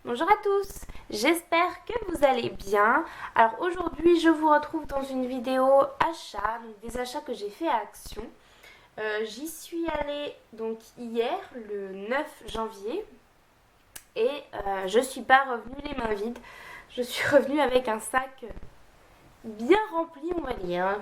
Bonjour à tous, j'espère que vous allez bien. Alors aujourd'hui je vous retrouve dans une vidéo achat, donc des achats que j'ai fait à Action. J'y suis allée donc hier le 9 janvier et je suis pas revenue les mains vides. Je suis revenue avec un sac bien rempli on va dire.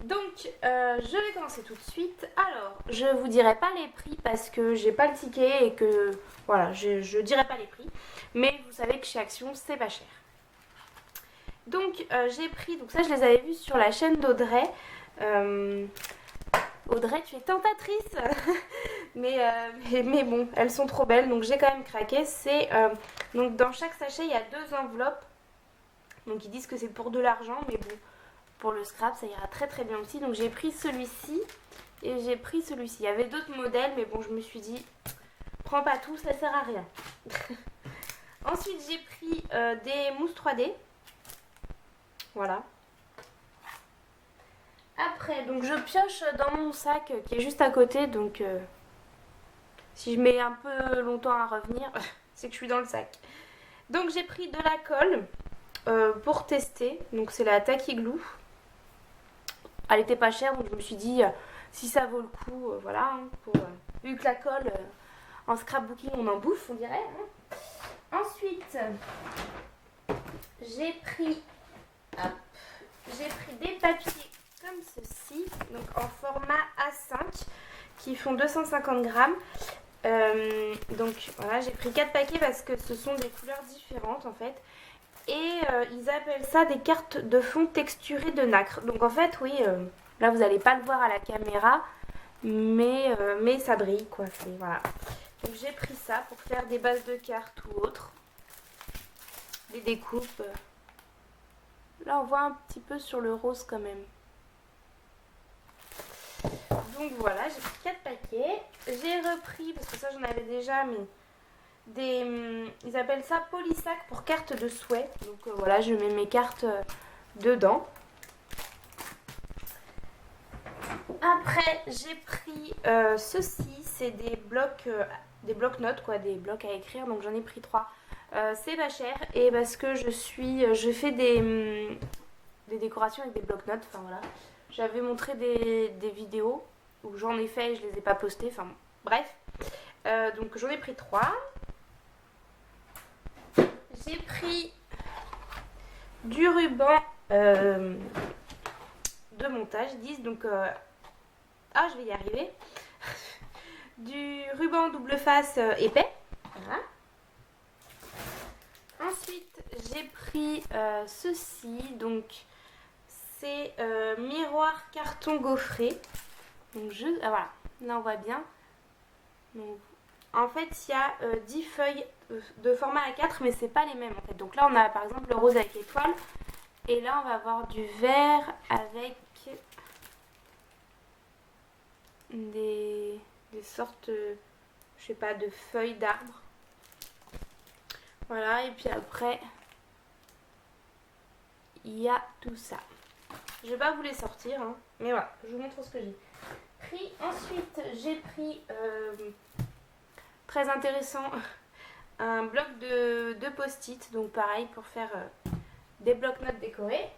Donc je vais commencer tout de suite. Alors je vous dirai pas les prix parce que j'ai pas le ticket et que voilà je dirai pas les prix. Mais vous savez que chez Action c'est pas cher. Donc j'ai pris, donc ça je les avais vus sur la chaîne d'Audrey. Euh, Audrey tu es tentatrice mais bon elles sont trop belles donc j'ai quand même craqué. C'est donc dans chaque sachet il y a deux enveloppes. Donc ils disent que c'est pour de l'argent mais bon pour le scrap ça ira très très bien aussi. Donc j'ai pris celui-ci et j'ai pris celui-ci. Il y avait d'autres modèles mais bon je me suis dit prends pas tout ça sert à rien. Ensuite j'ai pris des mousses 3D. Voilà. Après donc je pioche dans mon sac qui est juste à côté donc si je mets un peu longtemps à revenir c'est que je suis dans le sac. Donc j'ai pris de la colle pour tester. Donc c'est la Tacky Glue. Elle était pas chère donc je me suis dit si ça vaut le coup voilà hein, vu que la colle en scrapbooking on en bouffe on dirait hein. Ensuite j'ai pris des papiers comme ceci donc en format A5 qui font 250 grammes. Donc voilà j'ai pris 4 paquets parce que ce sont des couleurs différentes en fait. Et ils appellent ça des cartes de fond texturées de nacre. Donc en fait, oui, là vous n'allez pas le voir à la caméra, mais ça brille quoi. Voilà. Donc j'ai pris ça pour faire des bases de cartes ou autres. Des découpes. Là on voit un petit peu sur le rose quand même. Donc voilà, j'ai pris 4 paquets. J'ai repris, parce que ça j'en avais déjà, mais ils appellent ça polysac pour cartes de souhait. Donc voilà, je mets mes cartes dedans. Après, j'ai pris ceci, c'est des blocs-notes, quoi, des blocs à écrire. Donc j'en ai pris 3. C'est pas cher et parce que je fais des décorations avec des blocs-notes. Enfin voilà, j'avais montré des vidéos où j'en ai fait et je les ai pas postées. Enfin bref, donc j'en ai pris 3. J'ai pris du ruban de montage 10 donc je vais y arriver. Du ruban double face épais. Voilà. Ensuite j'ai pris ceci donc c'est miroir carton gaufré. Donc voilà, là on voit bien. Donc, en fait il y a 10 feuilles de format A4 mais c'est pas les mêmes en fait. Donc là on a par exemple le rose avec étoile et là on va avoir du vert avec des sortes je sais pas de feuilles d'arbres. Voilà et puis après il y a tout ça. Je vais pas vous les sortir hein, mais voilà, je vous montre ce que j'ai pris. Ensuite j'ai pris très intéressant un bloc de post-it, donc pareil pour faire des blocs-notes décorés.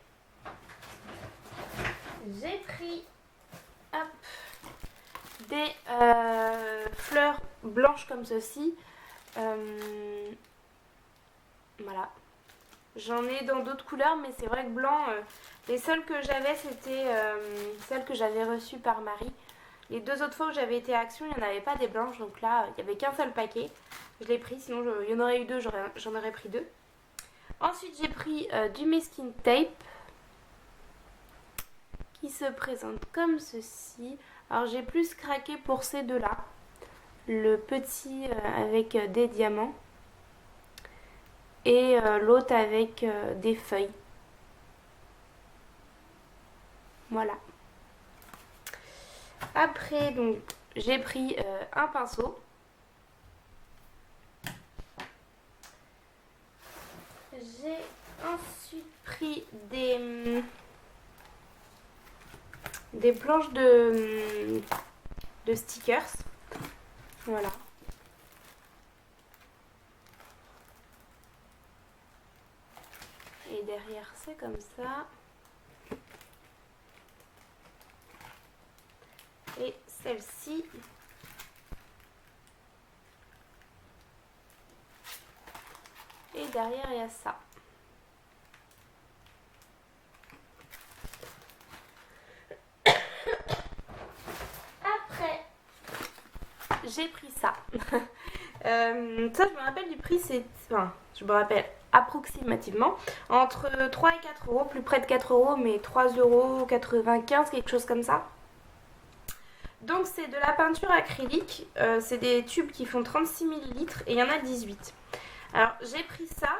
J'ai pris des fleurs blanches comme ceci. Voilà. J'en ai dans d'autres couleurs, mais c'est vrai que blanc, les seules que j'avais, c'était celles que j'avais reçues par Marie. Les deux autres fois où j'avais été à Action, il n'y en avait pas des blanches, donc là, il n'y avait qu'un seul paquet. Je l'ai pris, sinon il y en aurait eu deux, j'en aurais pris deux. Ensuite, j'ai pris du masking tape qui se présente comme ceci. Alors, j'ai plus craqué pour ces deux-là. Le petit avec des diamants et l'autre avec des feuilles. Voilà. Après, donc, j'ai pris un pinceau. J'ai ensuite pris des planches de stickers. Voilà. derrière c'est comme ça. Et celle-ci, et derrière il y a ça. Après, j'ai pris ça. Ça, je me rappelle du prix, enfin, je me rappelle approximativement entre 3 et 4 euros, plus près de 4 euros, mais 3,95 €, quelque chose comme ça. Donc c'est de la peinture acrylique, c'est des tubes qui font 36 ml et il y en a 18. Alors j'ai pris ça,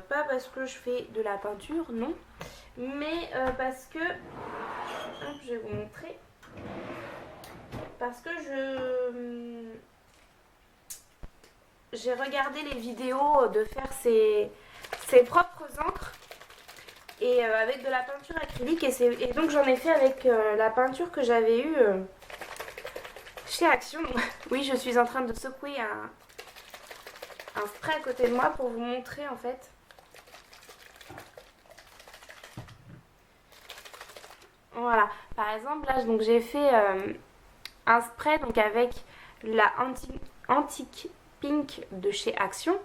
pas parce que je fais de la peinture, non, mais parce que, hop, je vais vous montrer, parce que j'ai regardé les vidéos de faire ses propres encres et avec de la peinture acrylique et donc j'en ai fait avec la peinture que j'avais eue chez Action. Oui, je suis en train de secouer un spray à côté de moi pour vous montrer en fait. Voilà, par exemple là donc j'ai fait un spray donc avec la Antique Pink de chez Action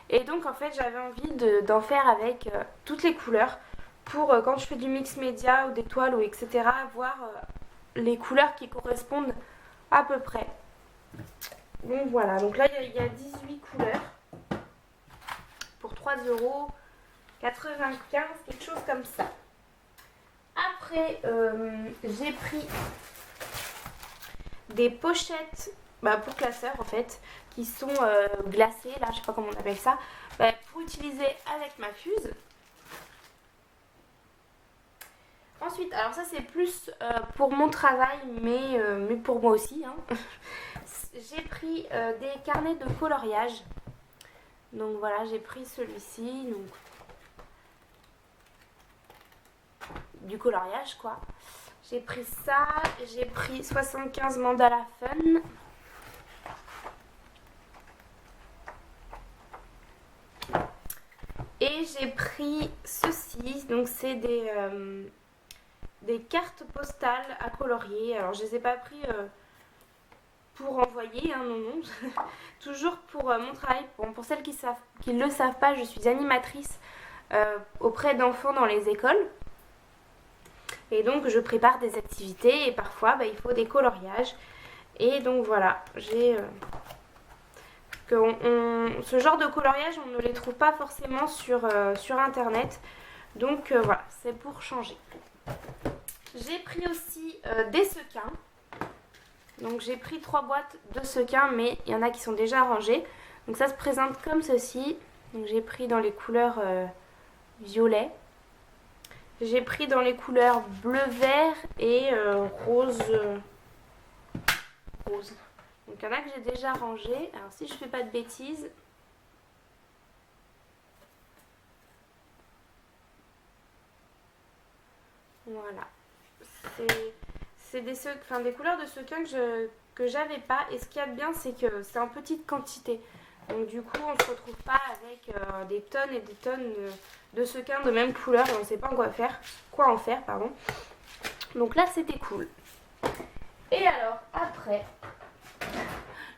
et donc en fait j'avais envie d'en faire avec toutes les couleurs pour quand je fais du mix média ou des toiles ou etc. voir les couleurs qui correspondent à peu près. Donc voilà, donc là il y a 18 couleurs pour 3,95 €, quelque chose comme ça. Après j'ai pris des pochettes pour classeurs en fait qui sont glacées, là je sais pas comment on appelle ça, pour utiliser avec ma fuse. Ensuite, alors ça c'est plus pour mon travail mais pour moi aussi, hein. J'ai pris des carnets de coloriage. Donc voilà, j'ai pris celui-ci, donc du coloriage quoi. J'ai pris ça, j'ai pris 75 mandala fun. Et j'ai pris ceci, donc c'est des cartes postales à colorier. Alors je les ai pas pris pour envoyer, hein, non, non. Toujours pour mon travail. Bon, pour celles qui ne le savent pas, je suis animatrice auprès d'enfants dans les écoles. Et donc je prépare des activités et parfois il faut des coloriages. Et donc voilà, j'ai... ce genre de coloriage, on ne les trouve pas forcément sur internet. Donc voilà, c'est pour changer. J'ai pris aussi des sequins. Donc j'ai pris 3 boîtes de sequins, mais il y en a qui sont déjà rangées. Donc ça se présente comme ceci. Donc j'ai pris dans les couleurs violet. J'ai pris dans les couleurs bleu-vert et rose. Rose. Donc il y en a que j'ai déjà rangé. Alors si je fais pas de bêtises, voilà. C'est des couleurs de sequins que j'avais pas. Et ce qu'il y a de bien, c'est que c'est en petite quantité. Donc du coup, on ne se retrouve pas avec des tonnes et des tonnes de sequins de même couleur et on ne sait pas quoi en faire. Pardon. Donc là, c'était cool. Et alors, après,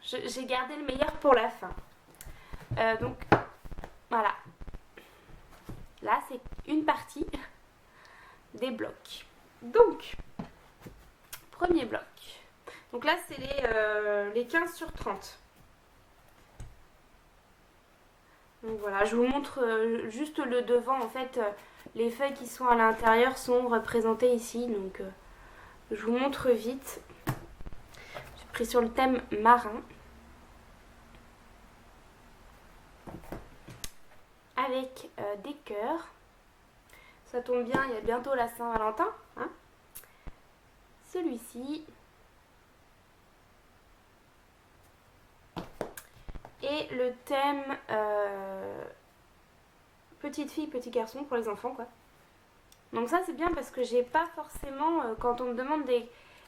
j'ai gardé le meilleur pour la fin. Donc, voilà. Là, c'est une partie des blocs. Donc, premier bloc. Donc là, c'est les 15 sur 30. Donc voilà, je vous montre juste le devant. En fait, les feuilles qui sont à l'intérieur sont représentées ici. Donc, je vous montre vite. J'ai pris sur le thème marin. Avec des cœurs. Ça tombe bien, il y a bientôt la Saint-Valentin. Hein. Celui-ci. Et le thème petite fille, petit garçon pour les enfants quoi. Donc ça c'est bien parce que j'ai pas forcément, quand on me demande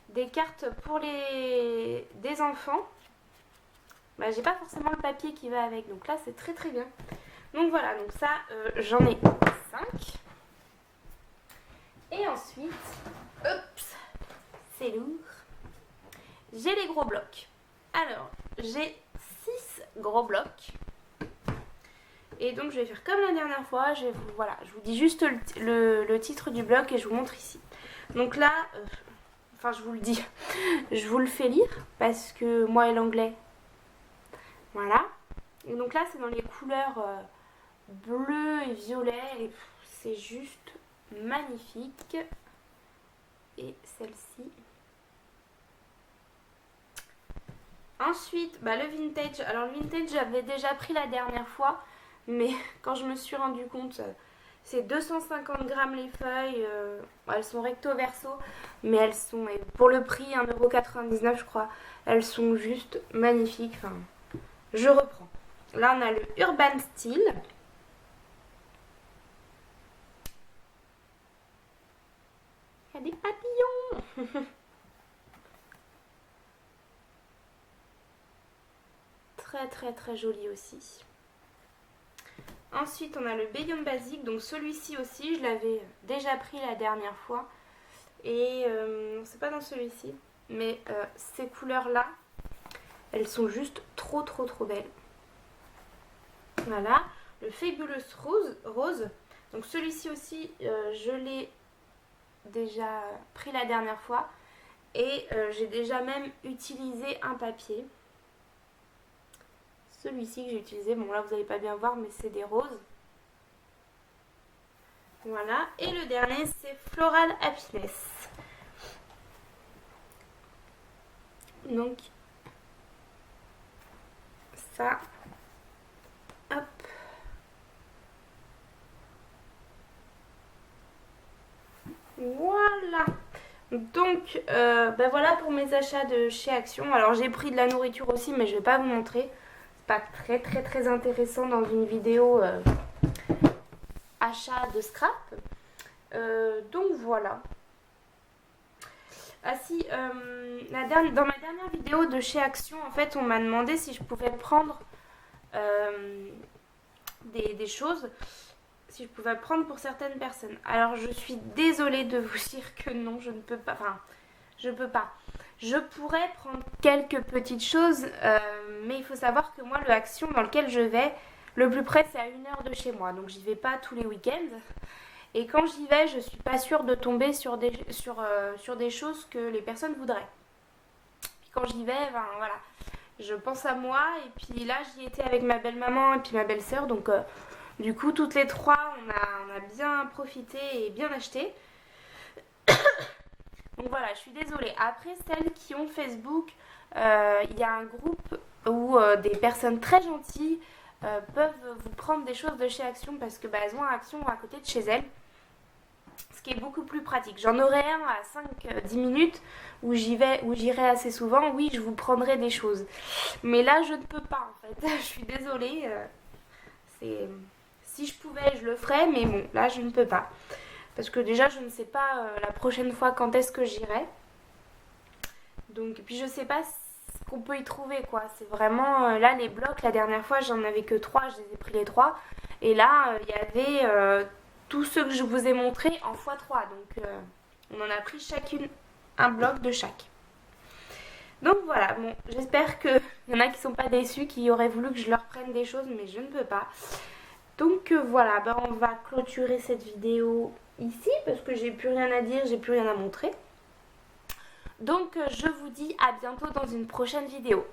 des cartes pour des enfants, j'ai pas forcément le papier qui va avec. Donc là c'est très très bien. Donc voilà, donc ça j'en ai 5. Et ensuite, oups, c'est lourd, j'ai les gros blocs. Alors, j'ai 6 gros blocs. Et donc, je vais faire comme la dernière fois. Voilà, je vous dis juste le titre du bloc et je vous montre ici. Donc là, enfin, je vous le dis, je vous le fais lire parce que moi et l'anglais, voilà. Et donc là, c'est dans les couleurs bleu et violet. Et c'est juste magnifique. Et celle-ci. Ensuite, le vintage. Alors le vintage, j'avais déjà pris la dernière fois. Mais quand je me suis rendu compte, c'est 250 grammes les feuilles. Elles sont recto verso. Mais elles sont, pour le prix, 1,99 € je crois. Elles sont juste magnifiques. Enfin, je reprends. Là, on a le Urban Style. Il y a des papillons. Très très très joli aussi. Ensuite, on a le Beyond Basic. Donc celui-ci aussi, je l'avais déjà pris la dernière fois. Et c'est pas dans celui-ci. Mais ces couleurs-là, elles sont juste trop trop trop belles. Voilà. Le Fabulous Rose. Donc celui-ci aussi, je l'ai déjà pris la dernière fois. Et j'ai déjà même utilisé un papier. Celui-ci que j'ai utilisé, bon là vous n'allez pas bien voir, mais c'est des roses. Voilà. Et le dernier, c'est Floral Happiness. Donc, ça, hop. Voilà. Donc, voilà pour mes achats de chez Action. Alors, j'ai pris de la nourriture aussi, mais je vais pas vous montrer. C'est pas très très très intéressant dans une vidéo achat de scrap. Donc voilà. Ah si, dans ma dernière vidéo de chez Action, en fait, on m'a demandé si je pouvais prendre des choses, si je pouvais prendre pour certaines personnes. Alors, je suis désolée de vous dire que non, je ne peux pas. Enfin, je peux pas. Je pourrais prendre quelques petites choses, mais il faut savoir que moi, le Action dans lequel je vais, le plus près, c'est à 1 heure de chez moi. Donc, j'y vais pas tous les week-ends. Et quand j'y vais, je suis pas sûre de tomber sur des choses que les personnes voudraient. Puis quand j'y vais, voilà, je pense à moi. Et puis là, j'y étais avec ma belle-maman et puis ma belle-sœur. Donc, du coup, toutes les trois, on a bien profité et bien acheté. Donc voilà, je suis désolée. Après, celles qui ont Facebook, il y a un groupe où des personnes très gentilles peuvent vous prendre des choses de chez Action parce que elles ont Action à côté de chez elles. Ce qui est beaucoup plus pratique. J'en aurai un à 5-10 minutes où j'irai assez souvent. Oui, je vous prendrai des choses. Mais là, je ne peux pas en fait. Je suis désolée. Si je pouvais, je le ferais. Mais bon, là, je ne peux pas. Parce que déjà, je ne sais pas la prochaine fois quand est-ce que j'irai. Donc, puis je sais pas ce qu'on peut y trouver, quoi. C'est vraiment... là, les blocs, la dernière fois, j'en avais que 3. Je les ai pris les 3. Et là, il y avait... tous ceux que je vous ai montrés en x3. Donc, on en a pris chacune un bloc de chaque. Donc voilà, bon, j'espère qu'il y en a qui ne sont pas déçus, qui auraient voulu que je leur prenne des choses, mais je ne peux pas. Donc voilà, on va clôturer cette vidéo ici, parce que j'ai plus rien à dire, j'ai plus rien à montrer. Donc je vous dis à bientôt dans une prochaine vidéo.